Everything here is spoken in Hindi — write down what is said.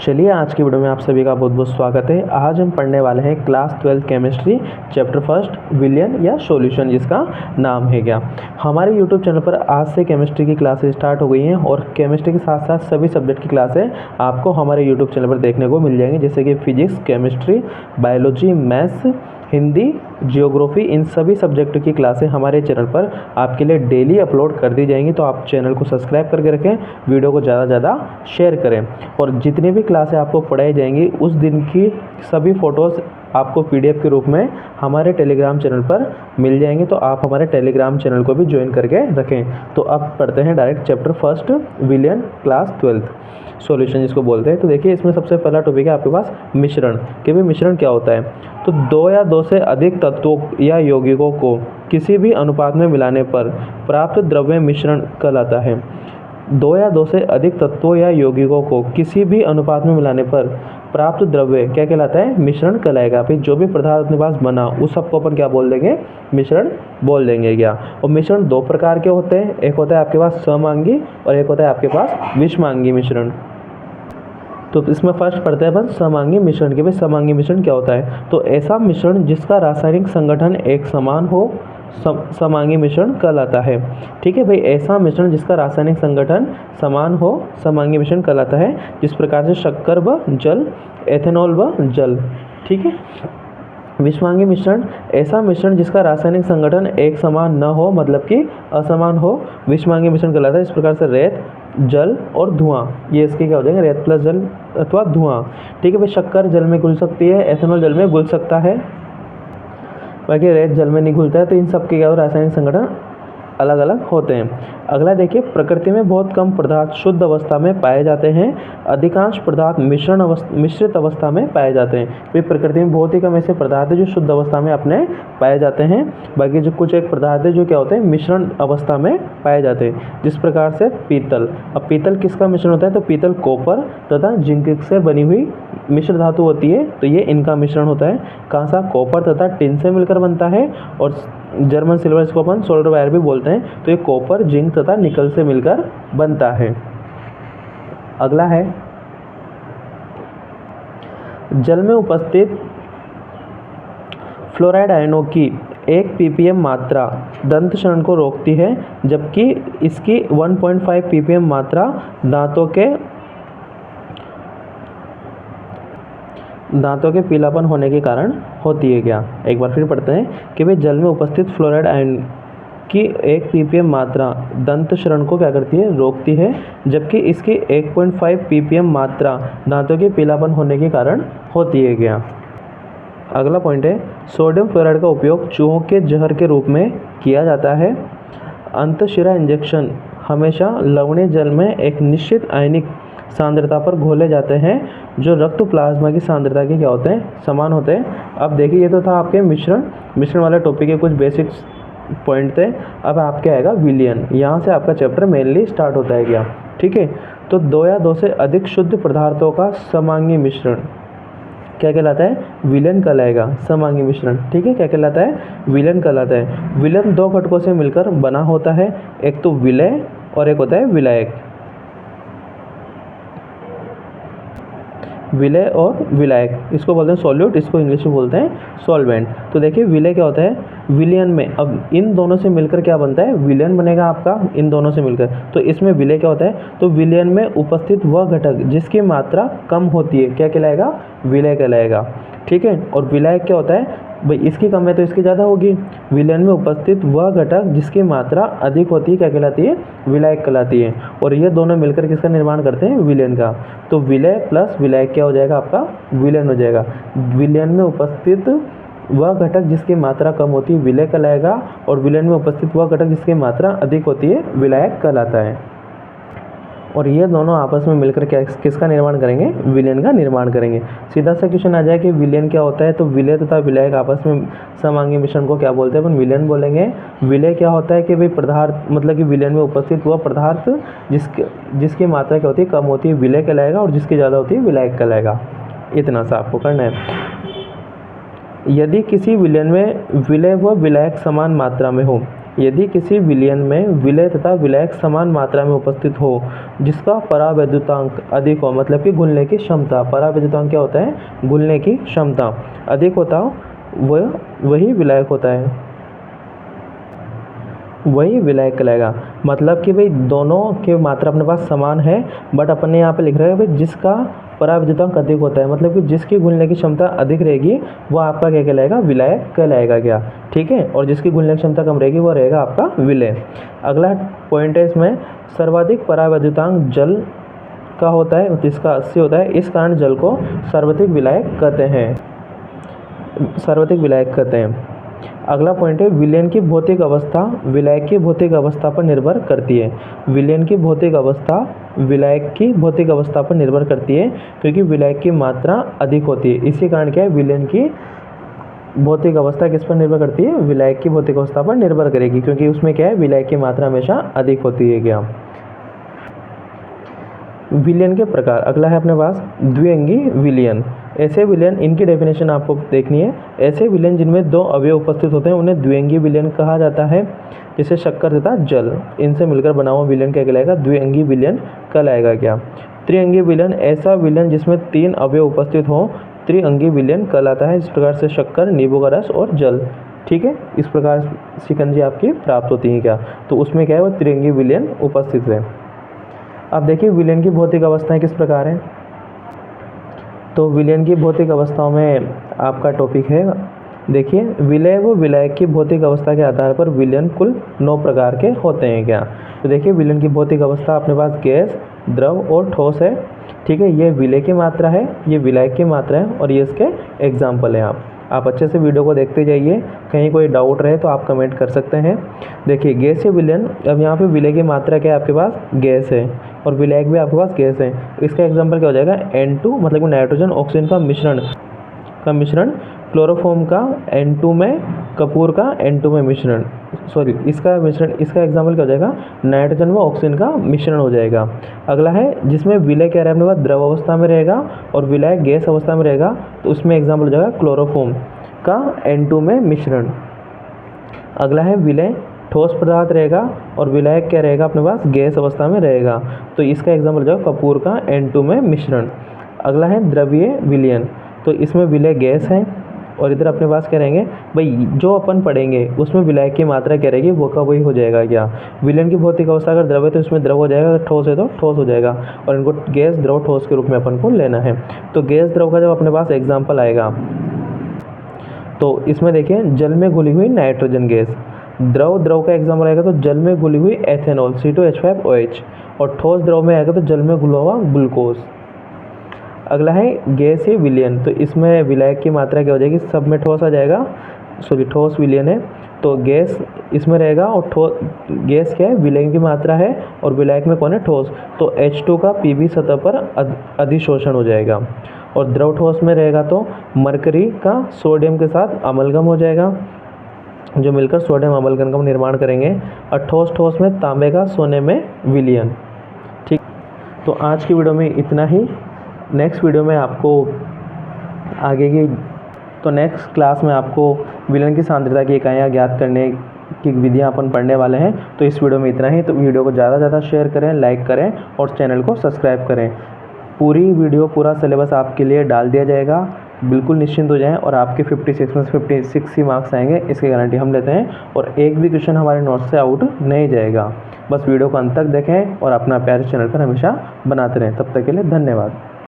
चलिए आज की वीडियो में आप सभी का बहुत बहुत स्वागत है। आज हम पढ़ने वाले हैं क्लास 12 केमिस्ट्री चैप्टर फर्स्ट विलियन या सॉल्यूशन जिसका नाम है क्या। हमारे यूट्यूब चैनल पर आज से केमिस्ट्री की क्लासेस स्टार्ट हो गई हैं और केमिस्ट्री के साथ साथ सभी सब्जेक्ट की क्लासें आपको हमारे यूट्यूब चैनल पर देखने को मिल जाएंगी, जैसे कि physics, chemistry, biology, maths, Hindi, geography, इन सभी सब्जेक्ट की क्लासें हमारे चैनल पर आपके लिए डेली अपलोड कर दी जाएंगी। तो आप चैनल को सब्सक्राइब करके रखें, वीडियो को ज़्यादा से ज़्यादा शेयर करें और जितनी भी क्लासें आपको पढ़ाई जाएंगी उस दिन की सभी फ़ोटोज़ आपको PDF के रूप में हमारे टेलीग्राम चैनल पर मिल जाएंगे। तो आप हमारे टेलीग्राम चैनल को भी ज्वाइन करके रखें। तो अब पढ़ते हैं डायरेक्ट चैप्टर फर्स्ट विलियन क्लास 12 सॉल्यूशन जिसको बोलते हैं। तो देखिए इसमें सबसे पहला टॉपिक है आपके पास मिश्रण, कि भाई मिश्रण क्या होता है। तो दो या दो से अधिक तत्वों या यौगिकों को किसी भी अनुपात में मिलाने पर प्राप्त द्रव्य मिश्रण कहलाता है। दो या दो से अधिक तत्वों या यौगिकों को किसी भी अनुपात में मिलाने पर प्राप्त द्रव्य क्या कहलाता है, मिश्रण कहलाएगा। फिर जो भी पदार्थ अपने पास बना उस सबको अपन क्या बोल देंगे, मिश्रण बोल देंगे क्या। और मिश्रण दो प्रकार के होते हैं, एक होता है आपके पास समआंगी और एक होता है आपके पास विषमांगी मिश्रण। तो इसमें फर्स्ट पढ़ते हैं अपन समआंगी मिश्रण के। भाई समआंगी मिश्रण क्या होता है। तो ऐसा मिश्रण जिसका रासायनिक संगठन एक समान हो समआंगी मिश्रण कहलाता है। ठीक है भाई, ऐसा मिश्रण जिसका रासायनिक संगठन समान हो समआंगी मिश्रण कहलाता है। जिस प्रकार से शक्कर व जल, एथेनॉल व जल। ठीक है। विषमांगी मिश्रण ऐसा मिश्रण जिसका रासायनिक संगठन एक समान न हो, मतलब कि असमान हो, विषमांगी मिश्रण कहलाता है। इस प्रकार से रेत, जल और धुआं, ये इसके क्या हो जाएंगे, रेत प्लस जल अथवा धुआं। ठीक है भाई, शक्कर जल में घुल सकती है, एथेनॉल जल में घुल सकता है, बाकी रेत जल में नहीं घुलता है। तो इन सब के क्या रासायनिक संगठन अलग अलग होते हैं। अगला देखिए, प्रकृति में बहुत कम पदार्थ शुद्ध अवस्था में पाए जाते हैं, अधिकांश पदार्थ मिश्रित अवस्था में पाए जाते हैं। फिर प्रकृति में बहुत ही कम ऐसे पदार्थ है जो शुद्ध अवस्था में अपने पाए जाते हैं, बाकी जो कुछ एक पदार्थ है जो क्या होते हैं मिश्रण अवस्था में पाए जाते हैं। जिस प्रकार से पीतल, अब पीतल किसका मिश्रण होता है, तो पीतल कॉपर तथा जिंक से बनी हुई मिश्र धातु होती है, तो ये इनका मिश्रण होता है। कांसा कॉपर तथा टिन से मिलकर बनता है और जर्मन सिल्वर इसको अपन सोल्डर वायर भी बोलते हैं। तो ये कॉपर, जिंक तथा निकल से मिलकर बनता है। अगला है जल में उपस्थित फ्लोराइड आयनों की 1 ppm मात्रा दंत क्षरण को रोकती है, जबकि इसकी 1.5 ppm मात्रा दांतों के पीलापन होने के कारण होती है क्या। एक बार फिर पढ़ते हैं कि भाई जल में उपस्थित फ्लोराइड आयन की 1 ppm मात्रा दंत क्षरण को क्या करती है, रोकती है, जबकि इसकी 1.5 ppm मात्रा दांतों के पीलापन होने के कारण होती है क्या। अगला पॉइंट है सोडियम फ्लोराइड का उपयोग चूहों के जहर के रूप में किया जाता है। अंतःशिरा इंजेक्शन हमेशा लवणीय जल में एक निश्चित आयनिक सांद्रता पर घोले जाते हैं जो रक्त प्लाज्मा की सांद्रता के क्या होते हैं, समान होते हैं। अब देखिए ये तो था आपके मिश्रण वाले टॉपिक के कुछ बेसिक्स पॉइंट थे। अब आपके आएगा विलियन, यहाँ से आपका चैप्टर मेनली स्टार्ट होता है क्या। ठीक है, तो दो या दो से अधिक शुद्ध पदार्थों का समआंगी मिश्रण क्या कहलाता है, विलयन कहलाएगा। समआंगी मिश्रण, ठीक है, क्या कहलाता है, विलयन कहलाता है। विलयन दो घटकों से मिलकर बना होता है, एक तो विलय और एक होता है विलायक। विलय और विलायक इसको बोलते हैं सॉल्यूट, इसको इंग्लिश में बोलते हैं सॉल्वेंट। तो देखिए विलय क्या होता है, विलयन में अब इन दोनों से मिलकर क्या बनता है, विलयन बनेगा आपका इन दोनों से मिलकर। तो इसमें विलय क्या होता है, तो विलयन में उपस्थित वह घटक जिसकी मात्रा कम होती है क्या कहलाएगा, विलय कहलाएगा। ठीक है, और विलायक क्या होता है, भाई इसकी कम है तो इसकी ज़्यादा होगी। विलयन में उपस्थित वह घटक जिसकी मात्रा अधिक होती है क्या कहलाती है, विलायक कहलाती है। और ये दोनों मिलकर किसका निर्माण करते हैं, विलयन का। तो विलय प्लस विलायक क्या हो जाएगा आपका, विलयन हो जाएगा। विलयन में उपस्थित वह घटक जिसकी मात्रा कम होती है विलय कहलाएगा, और विलयन में उपस्थित वह घटक जिसकी मात्रा अधिक होती है विलायक कहलाता है। और ये दोनों आपस में मिलकर क्या किसका निर्माण करेंगे, विलयन का निर्माण करेंगे। सीधा सा क्वेश्चन आ जाए कि विलयन क्या होता है, तो विलय तथा विलायक आपस में समआंगी मिश्रण को क्या बोलते हैं, अपन विलयन बोलेंगे। विलय क्या होता है कि भाई पदार्थ, मतलब कि विलयन में उपस्थित वह पदार्थ जिसकी मात्रा क्या होती है, कम होती है विलय कहलाएगा, और जिसकी ज़्यादा होती है विलायक कहलाएगा। इतना सा आपको करना है। यदि किसी विलयन में विलय व विलायक समान मात्रा में हो यदि किसी विलयन में विलय तथा विलायक समान मात्रा में उपस्थित हो जिसका परावैद्युतांक अधिक हो, मतलब कि घुलने की क्षमता, परावैद्युतांक क्या होता है, घुलने की क्षमता अधिक होता हो, वही विलायक होता है, वही विलायक कहलाएगा। मतलब कि भाई दोनों की मात्रा अपने पास समान है, बट अपने यहाँ पे लिख रहे हैं भाई जिसका परावैद्युतांक अधिक होता है, मतलब कि जिसकी घुलने की क्षमता अधिक रहेगी वो आपका क्या कहलाएगा, विलायक कहलाएगा क्या, ठीक है। और जिसकी घुलने की क्षमता कम रहेगी वो रहेगा आपका विलय। अगला पॉइंट है इसमें, सर्वाधिक परावैद्युतांक जल का होता है, जिसका 80 होता है, इस कारण जल को सर्वाधिक विलायक कहते हैं, सर्वाधिक विलायक कहते हैं। अगला पॉइंट है, विलयन की भौतिक अवस्था विलायक की भौतिक अवस्था पर निर्भर करती है। विलयन की भौतिक अवस्था विलायक की भौतिक अवस्था पर निर्भर करती है, क्योंकि विलायक की मात्रा अधिक होती है। इसी कारण क्या है, विलयन की भौतिक अवस्था किस पर निर्भर करती है, विलायक की भौतिक अवस्था पर निर्भर करेगी, क्योंकि उसमें क्या है, विलायक की मात्रा हमेशा अधिक होती है। क्या विलयन के प्रकार, अगला है अपने पास द्विअंगी विलयन। ऐसे विलयन, इनकी डेफिनेशन आपको देखनी है। ऐसे विलयन जिनमें दो अवयव उपस्थित होते हैं उन्हें द्विअंगी विलयन कहा जाता है, जैसे शक्कर तथा जल, इनसे मिलकर बना हुआ विलयन क्या कहलाएगा, द्विअंगी विलयन कहलाएगा। क्या त्रिअंगी विलयन, ऐसा विलयन जिसमें 3 अवयव उपस्थित हों त्रिअंगी विलयन कहलाता है। इस प्रकार से शक्कर, नींबू का रस और जल, ठीक है, इस प्रकार शिकंजी आपकी प्राप्त होती है। क्या तो उसमें क्या है, वो त्रिअंगी विलयन उपस्थित है। अब देखिए विलयन की भौतिक अवस्थाएं किस प्रकार हैं। तो विलयन की भौतिक अवस्थाओं में आपका टॉपिक है, देखिए विलय व विलायक की भौतिक अवस्था के आधार पर विलयन कुल 9 प्रकार के होते हैं। क्या तो देखिए विलयन की भौतिक अवस्था अपने पास गैस, द्रव और ठोस है, ठीक है। ये विलय की मात्रा है, ये विलायक की मात्रा है, और ये इसके एग्जाम्पल हैं। आप अच्छे से वीडियो को देखते जाइए, कहीं कोई डाउट रहे तो आप कमेंट कर सकते हैं। देखिए गैसीय विलयन, अब यहाँ पे विलय की मात्रा क्या है, आपके पास गैस है, और विलायक भी आपके पास गैस है। इसका एग्जांपल क्या हो जाएगा, N2, मतलब कि नाइट्रोजन ऑक्सीजन का मिश्रण, क्लोरोफॉर्म का N2 में, कपूर का N2 में मिश्रण, सॉरी इसका मिश्रण, इसका एग्जांपल क्या हो जाएगा, नाइट्रोजन व ऑक्सीजन का मिश्रण हो जाएगा। अगला है जिसमें विलय क्या है, अपने पास द्रव अवस्था में रहेगा और विलायक गैस अवस्था में रहेगा, तो उसमें एग्जांपल हो जाएगा क्लोरोफॉर्म का N2 में मिश्रण। अगला है विलय ठोस पदार्थ रहेगा और विलायक क्या रहेगा, अपने पास गैस अवस्था में रहेगा, तो इसका एग्जांपल हो जाएगा कपूर का N2 में मिश्रण। अगला है द्रवीय विलयन, तो इसमें विलय गैस है और इधर अपने पास क्या रहेंगे भाई, जो अपन पढ़ेंगे उसमें विलायक की मात्रा क्या रहेगी, वो का वही हो जाएगा। क्या विलयन की भौतिक अवस्था अगर द्रव है तो इसमें द्रव हो जाएगा, अगर ठोस है तो ठोस हो जाएगा, और इनको गैस, द्रव, ठोस के रूप में अपन को लेना है। तो गैस द्रव का जब अपने पास एग्जाम्पल आएगा तो इसमें देखिए जल में घुली हुई नाइट्रोजन गैस, द्रव का एग्जाम्पल आएगा तो जल में घुली हुई एथेनॉल C2H5OH, और ठोस द्रव में आएगा तो जल में घुला हुआ ग्लूकोज। अगला है गैसीय विलयन, तो इसमें विलायक की मात्रा क्या हो जाएगी, सब में ठोस आ जाएगा, सॉरी ठोस विलयन है, तो गैस इसमें रहेगा, और गैस क्या है, विलयन की मात्रा है, और विलायक में कौन है, ठोस, तो H2 का Pb सतह पर अधिशोषण हो जाएगा। और द्रव ठोस में रहेगा तो मरकरी का सोडियम के साथ अमलगम हो जाएगा, जो मिलकर सोडियम अमलगम का निर्माण करेंगे। और ठोस में तांबे का सोने में विलयन, ठीक। तो आज की वीडियो में इतना ही। नेक्स्ट वीडियो में आपको आगे की, तो नेक्स्ट क्लास में आपको विलयन की सांद्रता की इकाइयाँ ज्ञात करने की विधियाँ अपन पढ़ने वाले हैं। तो इस वीडियो में इतना ही। तो वीडियो को ज़्यादा से ज़्यादा शेयर करें, लाइक करें और चैनल को सब्सक्राइब करें। पूरी वीडियो, पूरा सिलेबस आपके लिए डाल दिया जाएगा, बिल्कुल निश्चिंत हो जाएं, और आपके 56 में से 56 ही मार्क्स आएंगे, इसकी गारंटी हम लेते हैं। और एक भी क्वेश्चन हमारे नोट्स से आउट नहीं जाएगा। बस वीडियो को अंत तक देखें और अपना प्यारे चैनल पर हमेशा बनाते रहें। तब तक के लिए धन्यवाद।